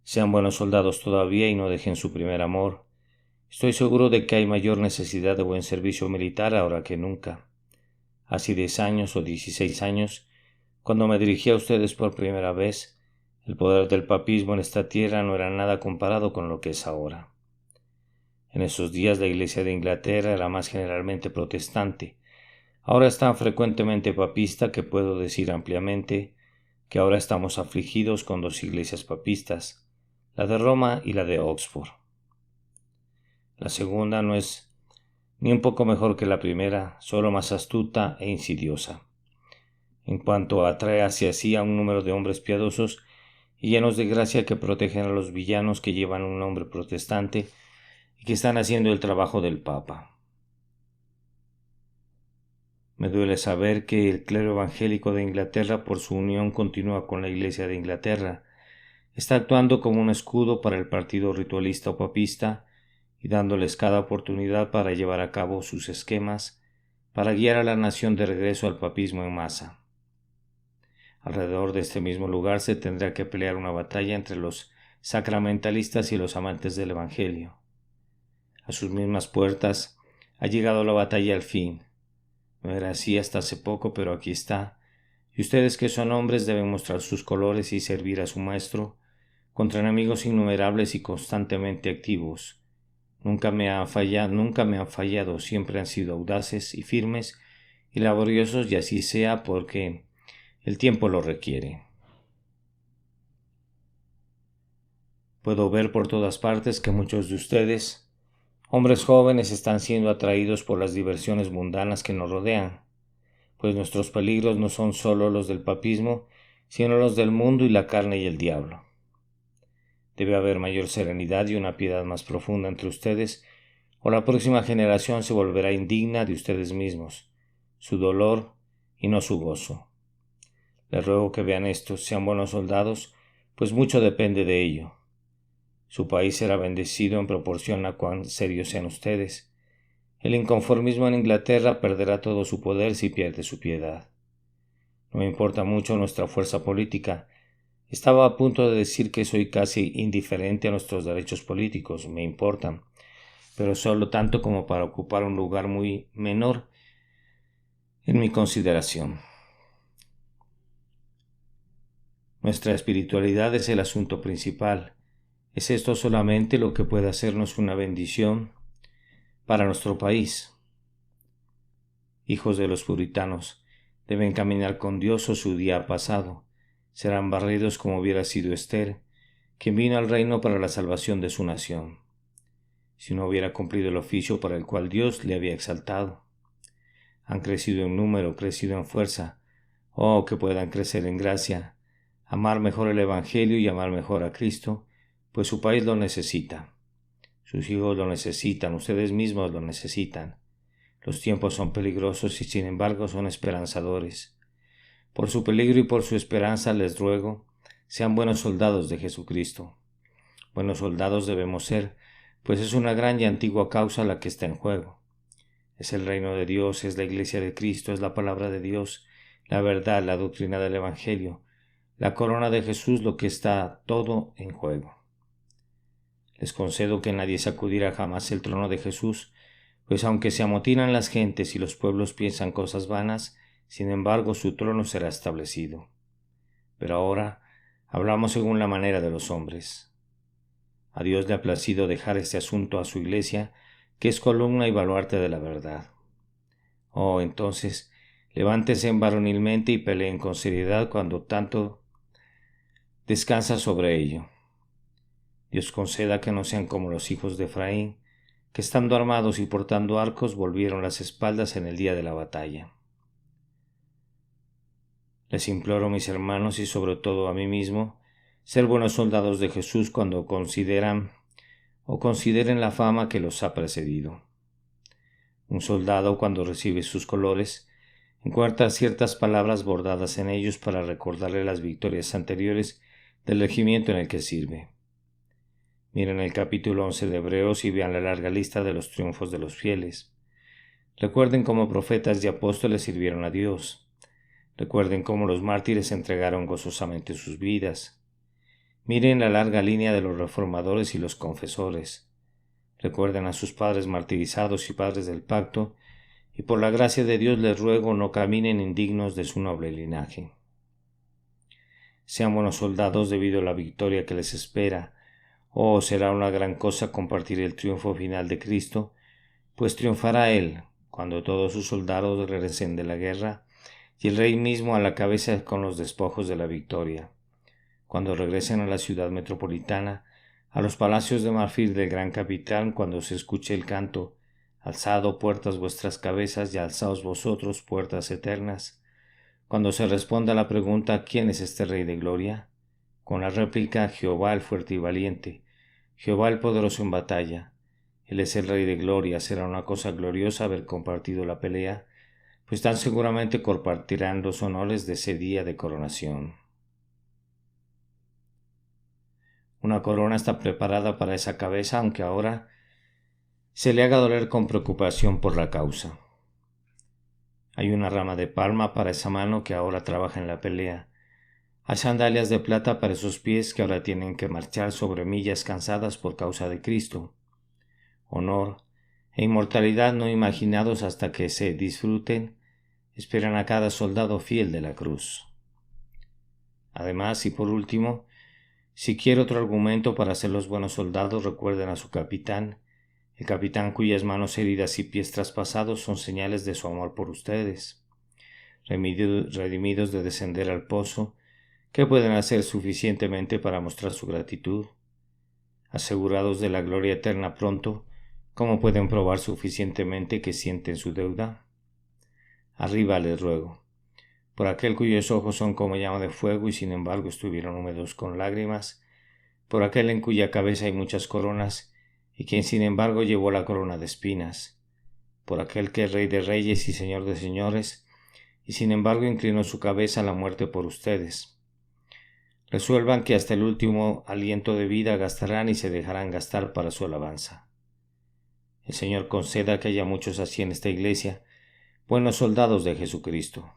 Sean buenos soldados todavía y no dejen su primer amor. Estoy seguro de que hay mayor necesidad de buen servicio militar ahora que nunca. Hace 10 años o 16 años, cuando me dirigí a ustedes por primera vez, el poder del papismo en esta tierra no era nada comparado con lo que es ahora. En esos días la Iglesia de Inglaterra era más generalmente protestante. Ahora es tan frecuentemente papista que puedo decir ampliamente que ahora estamos afligidos con dos iglesias papistas, la de Roma y la de Oxford. La segunda no es ni un poco mejor que la primera, solo más astuta e insidiosa. En cuanto atrae hacia sí a un número de hombres piadosos y llenos de gracia que protegen a los villanos que llevan un nombre protestante y que están haciendo el trabajo del Papa. Me duele saber que el clero evangélico de Inglaterra, por su unión continua con la Iglesia de Inglaterra, está actuando como un escudo para el partido ritualista o papista y dándoles cada oportunidad para llevar a cabo sus esquemas para guiar a la nación de regreso al papismo en masa. Alrededor de este mismo lugar se tendrá que pelear una batalla entre los sacramentalistas y los amantes del Evangelio. A sus mismas puertas ha llegado la batalla al fin. No era así hasta hace poco, pero aquí está, y ustedes que son hombres deben mostrar sus colores y servir a su maestro contra enemigos innumerables y constantemente activos. Nunca me han fallado, siempre han sido audaces y firmes y laboriosos, y así sea porque el tiempo lo requiere. Puedo ver por todas partes que muchos de ustedes, hombres jóvenes, están siendo atraídos por las diversiones mundanas que nos rodean, pues nuestros peligros no son solo los del papismo, sino los del mundo y la carne y el diablo. Debe haber mayor serenidad y una piedad más profunda entre ustedes, o la próxima generación se volverá indigna de ustedes mismos, su dolor y no su gozo. Les ruego que vean esto, sean buenos soldados, pues mucho depende de ello. Su país será bendecido en proporción a cuán serios sean ustedes. El inconformismo en Inglaterra perderá todo su poder si pierde su piedad. No me importa mucho nuestra fuerza política. Estaba a punto de decir que soy casi indiferente a nuestros derechos políticos, me importan, pero solo tanto como para ocupar un lugar muy menor en mi consideración. Nuestra espiritualidad es el asunto principal. ¿Es esto solamente lo que puede hacernos una bendición para nuestro país? Hijos de los puritanos, deben caminar con Dios o su día pasado. Serán barridos como hubiera sido Esther, quien vino al reino para la salvación de su nación, si no hubiera cumplido el oficio para el cual Dios le había exaltado. Han crecido en número, crecido en fuerza. Oh, que puedan crecer en gracia, amar mejor el Evangelio y amar mejor a Cristo, pues su país lo necesita. Sus hijos lo necesitan, ustedes mismos lo necesitan. Los tiempos son peligrosos y sin embargo son esperanzadores. Por su peligro y por su esperanza les ruego, sean buenos soldados de Jesucristo. Buenos soldados debemos ser, pues es una gran y antigua causa la que está en juego. Es el reino de Dios, es la iglesia de Cristo, es la palabra de Dios, la verdad, la doctrina del Evangelio, la corona de Jesús, lo que está todo en juego. Les concedo que nadie sacudirá jamás el trono de Jesús, pues aunque se amotinan las gentes y los pueblos piensan cosas vanas, sin embargo su trono será establecido. Pero ahora hablamos según la manera de los hombres. A Dios le ha placido dejar este asunto a su iglesia, que es columna y baluarte de la verdad. Oh, entonces, levántense varonilmente y peleen con seriedad cuando tanto descansa sobre ello. Dios conceda que no sean como los hijos de Efraín, que estando armados y portando arcos volvieron las espaldas en el día de la batalla. Les imploro, mis hermanos, y sobre todo a mí mismo, ser buenos soldados de Jesús cuando consideren la fama que los ha precedido. Un soldado, cuando recibe sus colores, encuentra ciertas palabras bordadas en ellos para recordarle las victorias anteriores del regimiento en el que sirve. Miren el capítulo 11 de Hebreos y vean la larga lista de los triunfos de los fieles. Recuerden cómo profetas y apóstoles sirvieron a Dios. Recuerden cómo los mártires entregaron gozosamente sus vidas. Miren la larga línea de los reformadores y los confesores. Recuerden a sus padres martirizados y padres del pacto, y por la gracia de Dios les ruego no caminen indignos de su noble linaje. Sean buenos soldados debido a la victoria que les espera. Oh, será una gran cosa compartir el triunfo final de Cristo, pues triunfará Él cuando todos sus soldados regresen de la guerra y el Rey mismo a la cabeza con los despojos de la victoria. Cuando regresen a la ciudad metropolitana, a los palacios de marfil del gran capitán, cuando se escuche el canto, alzado puertas vuestras cabezas y alzaos vosotros puertas eternas, cuando se responda a la pregunta ¿quién es este Rey de gloria? Con la réplica Jehová el fuerte y valiente, Jehová el poderoso en batalla. Él es el Rey de gloria, será una cosa gloriosa haber compartido la pelea, pues tan seguramente compartirán los honores de ese día de coronación. Una corona está preparada para esa cabeza, aunque ahora se le haga doler con preocupación por la causa. Hay una rama de palma para esa mano que ahora trabaja en la pelea. Hay sandalias de plata para esos pies que ahora tienen que marchar sobre millas cansadas por causa de Cristo. Honor e inmortalidad no imaginados hasta que se disfruten, esperan a cada soldado fiel de la cruz. Además, y por último, si quiere otro argumento para ser los buenos soldados, recuerden a su capitán, el capitán cuyas manos heridas y pies traspasados son señales de su amor por ustedes. Redimidos de descender al pozo, ¿qué pueden hacer suficientemente para mostrar su gratitud? Asegurados de la gloria eterna pronto, ¿cómo pueden probar suficientemente que sienten su deuda? Arriba les ruego, por aquel cuyos ojos son como llama de fuego y sin embargo estuvieron húmedos con lágrimas, por aquel en cuya cabeza hay muchas coronas y quien sin embargo llevó la corona de espinas, por aquel que es Rey de reyes y Señor de señores, y sin embargo inclinó su cabeza a la muerte por ustedes. Resuelvan que hasta el último aliento de vida gastarán y se dejarán gastar para su alabanza. El Señor conceda que haya muchos así en esta iglesia, buenos soldados de Jesucristo.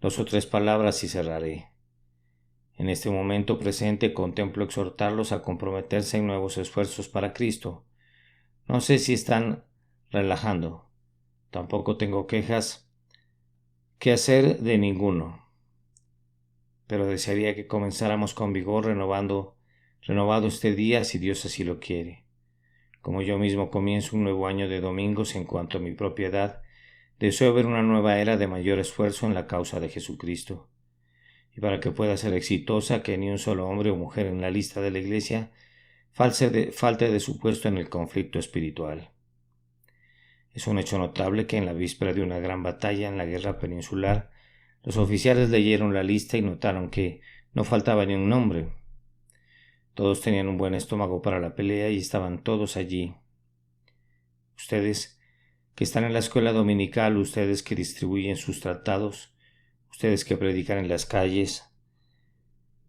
2 o 3 palabras y cerraré. En este momento presente contemplo exhortarlos a comprometerse en nuevos esfuerzos para Cristo. No sé si están relajando. Tampoco tengo quejas que hacer de ninguno. Pero desearía que comenzáramos con vigor renovado este día si Dios así lo quiere. Como yo mismo comienzo un nuevo año de domingos en cuanto a mi propiedad, deseo ver una nueva era de mayor esfuerzo en la causa de Jesucristo. Y para que pueda ser exitosa, que ni un solo hombre o mujer en la lista de la Iglesia falte de su puesto en el conflicto espiritual. Es un hecho notable que en la víspera de una gran batalla en la guerra peninsular, los oficiales leyeron la lista y notaron que no faltaba ni un nombre. Todos tenían un buen estómago para la pelea y estaban todos allí. Ustedes que están en la escuela dominical, ustedes que distribuyen sus tratados, ustedes que predican en las calles,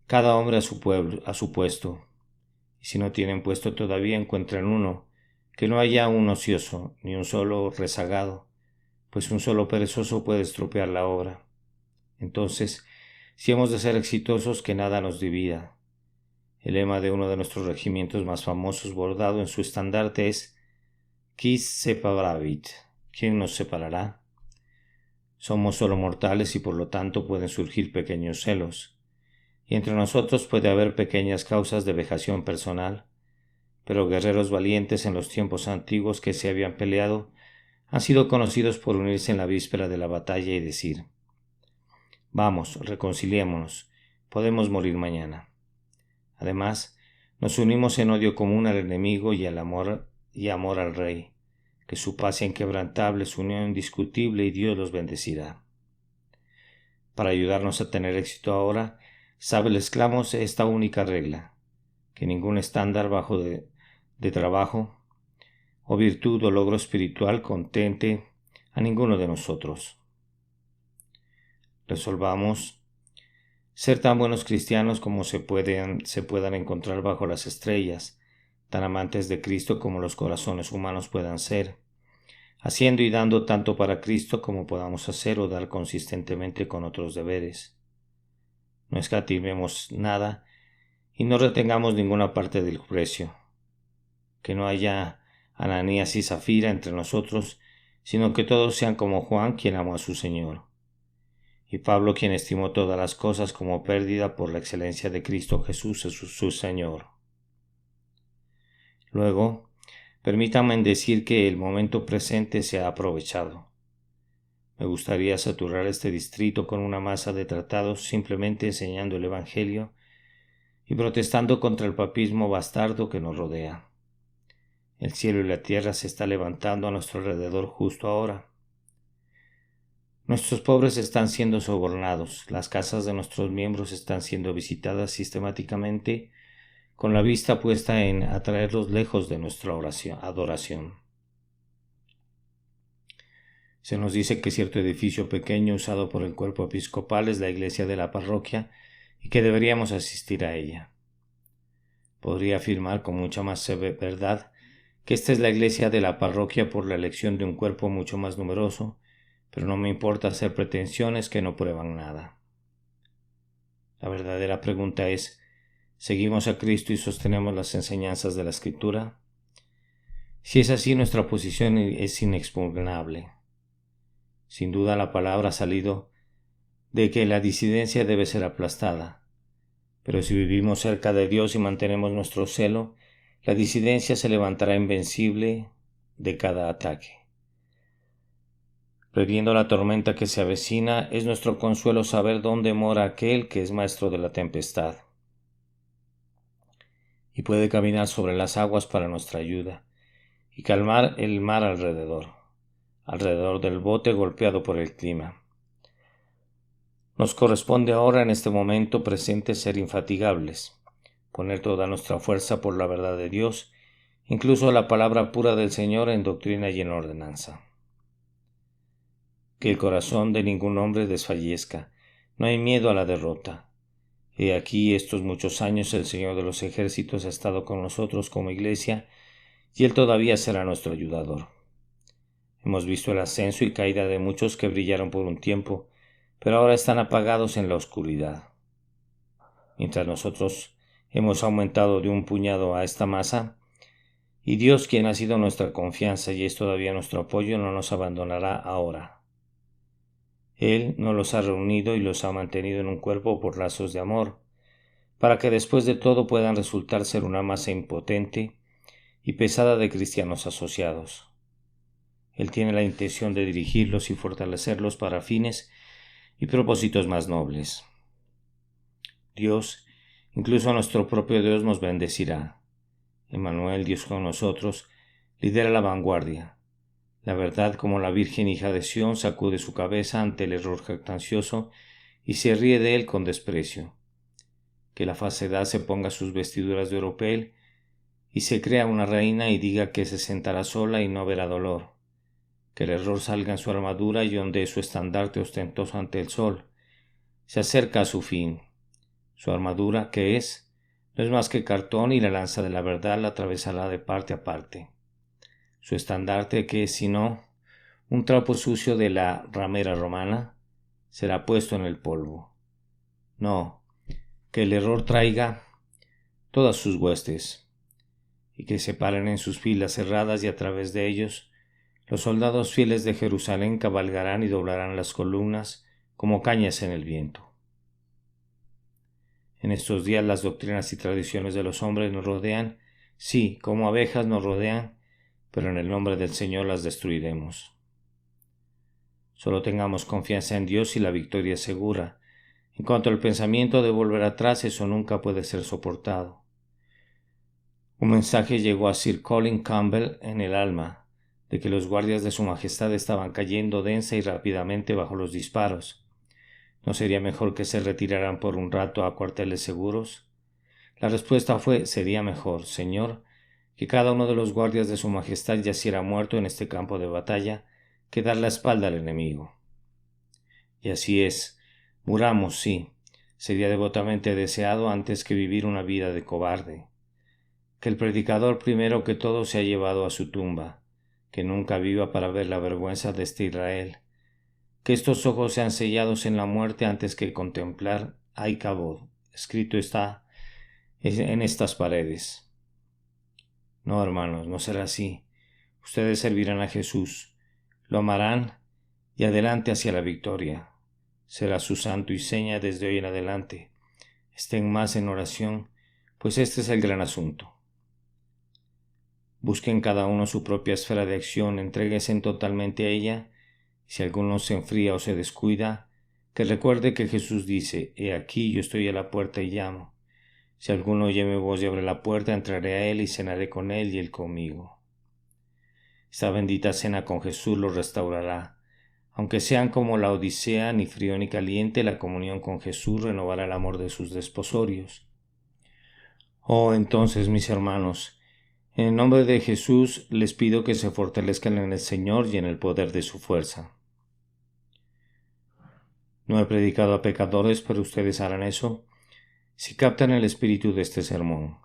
cada hombre a su puesto, y si no tienen puesto todavía encuentran uno, que no haya un ocioso, ni un solo rezagado, pues un solo perezoso puede estropear la obra. Entonces, si hemos de ser exitosos, que nada nos divida. El lema de uno de nuestros regimientos más famosos bordado en su estandarte es «Qui separavit», ¿quién nos separará? Somos solo mortales y por lo tanto pueden surgir pequeños celos, y entre nosotros puede haber pequeñas causas de vejación personal, pero guerreros valientes en los tiempos antiguos que se habían peleado han sido conocidos por unirse en la víspera de la batalla y decir: «Vamos, reconciliémonos, podemos morir mañana». Además, nos unimos en odio común al enemigo y amor al Rey. Que su paz sea inquebrantable, su unión indiscutible y Dios los bendecirá. Para ayudarnos a tener éxito ahora, les clamo esta única regla: que ningún estándar bajo de trabajo o virtud o logro espiritual contente a ninguno de nosotros. Resolvamos ser tan buenos cristianos como se puedan encontrar bajo las estrellas, tan amantes de Cristo como los corazones humanos puedan ser, haciendo y dando tanto para Cristo como podamos hacer o dar consistentemente con otros deberes. No escatimemos nada y no retengamos ninguna parte del precio. Que no haya Ananías y Zafira entre nosotros, sino que todos sean como Juan, quien amó a su Señor, y Pablo, quien estimó todas las cosas como pérdida por la excelencia de Cristo Jesús, su Señor. Luego, permítanme decir que el momento presente se ha aprovechado. Me gustaría saturar este distrito con una masa de tratados simplemente enseñando el Evangelio y protestando contra el papismo bastardo que nos rodea. El cielo y la tierra se está levantando a nuestro alrededor justo ahora. Nuestros pobres están siendo sobornados, las casas de nuestros miembros están siendo visitadas sistemáticamente con la vista puesta en atraerlos lejos de nuestra adoración. Se nos dice que cierto edificio pequeño usado por el cuerpo episcopal es la iglesia de la parroquia y que deberíamos asistir a ella. Podría afirmar con mucha más verdad que esta es la iglesia de la parroquia por la elección de un cuerpo mucho más numeroso, pero no me importa hacer pretensiones que no prueban nada. La verdadera pregunta es, ¿seguimos a Cristo y sostenemos las enseñanzas de la Escritura? Si es así, nuestra posición es inexpugnable. Sin duda la palabra ha salido de que la disidencia debe ser aplastada, pero si vivimos cerca de Dios y mantenemos nuestro celo, la disidencia se levantará invencible de cada ataque. Previendo la tormenta que se avecina, es nuestro consuelo saber dónde mora aquel que es maestro de la tempestad y puede caminar sobre las aguas para nuestra ayuda y calmar el mar alrededor del bote golpeado por el clima. Nos corresponde ahora en este momento presente ser infatigables, poner toda nuestra fuerza por la verdad de Dios, incluso la palabra pura del Señor en doctrina y en ordenanza. Que el corazón de ningún hombre desfallezca, no hay miedo a la derrota. He aquí estos muchos años el Señor de los ejércitos ha estado con nosotros como iglesia y Él todavía será nuestro ayudador. Hemos visto el ascenso y caída de muchos que brillaron por un tiempo, pero ahora están apagados en la oscuridad. Mientras nosotros hemos aumentado de un puñado a esta masa, y Dios, quien ha sido nuestra confianza y es todavía nuestro apoyo, no nos abandonará ahora. Él nos los ha reunido y los ha mantenido en un cuerpo por lazos de amor, para que después de todo puedan resultar ser una masa impotente y pesada de cristianos asociados. Él tiene la intención de dirigirlos y fortalecerlos para fines y propósitos más nobles. Dios, incluso a nuestro propio Dios, nos bendecirá. Emmanuel, Dios con nosotros, lidera la vanguardia. La verdad, como la Virgen hija de Sión, sacude su cabeza ante el error jactancioso y se ríe de él con desprecio. Que la falsedad se ponga sus vestiduras de oropel y se crea una reina y diga que se sentará sola y no verá dolor. Que el error salga en su armadura y ondee su estandarte ostentoso ante el sol. Se acerca a su fin. Su armadura, ¿qué es? No es más que cartón y la lanza de la verdad la atravesará de parte a parte. Su estandarte, ¿qué es sino un trapo sucio de la ramera romana? Será puesto en el polvo. No, que el error traiga todas sus huestes y que se paren en sus filas cerradas y a través de ellos los soldados fieles de Jerusalén cabalgarán y doblarán las columnas como cañas en el viento. En estos días las doctrinas y tradiciones de los hombres nos rodean, sí, como abejas nos rodean, pero en el nombre del Señor las destruiremos. Solo tengamos confianza en Dios y la victoria es segura. En cuanto al pensamiento de volver atrás, eso nunca puede ser soportado. Un mensaje llegó a Sir Colin Campbell en el alma, de que los guardias de su majestad estaban cayendo densa y rápidamente bajo los disparos. ¿No sería mejor que se retiraran por un rato a cuarteles seguros? La respuesta fue: sería mejor, señor, que cada uno de los guardias de su majestad yaciera muerto en este campo de batalla, que dar la espalda al enemigo. Y así es, muramos, sí, sería devotamente deseado antes que vivir una vida de cobarde. Que el predicador primero que todo se ha llevado a su tumba, que nunca viva para ver la vergüenza de este Israel, que estos ojos sean sellados en la muerte antes que contemplar Ay Kabod, escrito está en estas paredes. No, hermanos, no será así. Ustedes servirán a Jesús, lo amarán y adelante hacia la victoria. Será su santo y seña desde hoy en adelante. Estén más en oración, pues este es el gran asunto. Busquen cada uno su propia esfera de acción, entréguense totalmente a ella. Si alguno se enfría o se descuida, que recuerde que Jesús dice: He aquí, yo estoy a la puerta y llamo. Si alguno oye mi voz y abre la puerta, entraré a él y cenaré con él y él conmigo. Esta bendita cena con Jesús los restaurará. Aunque sean como la Odisea, ni frío ni caliente, la comunión con Jesús renovará el amor de sus desposorios. Oh, entonces, mis hermanos, en el nombre de Jesús les pido que se fortalezcan en el Señor y en el poder de su fuerza. No he predicado a pecadores, pero ustedes harán eso si captan el espíritu de este sermón.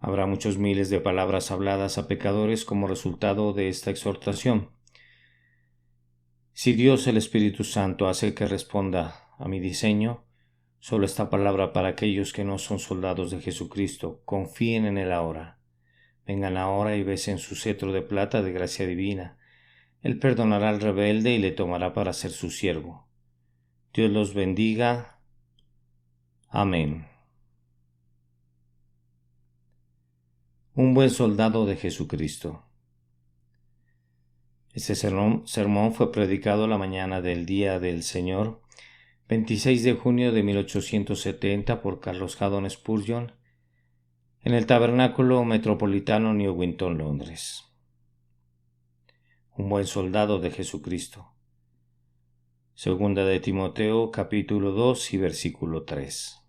Habrá muchos miles de palabras habladas a pecadores como resultado de esta exhortación. Si Dios el Espíritu Santo hace que responda a mi diseño, solo esta palabra para aquellos que no son soldados de Jesucristo: confíen en Él ahora. Vengan ahora y besen su cetro de plata de gracia divina. Él perdonará al rebelde y le tomará para ser su siervo. Dios los bendiga. Amén. Un buen soldado de Jesucristo. Este sermón fue predicado la mañana del Día del Señor, 26 de junio de 1870 por Carlos Haddon Spurgeon, en el Tabernáculo Metropolitano New Winton, Londres. Un buen soldado de Jesucristo. Segunda de Timoteo, capítulo 2 y versículo 3.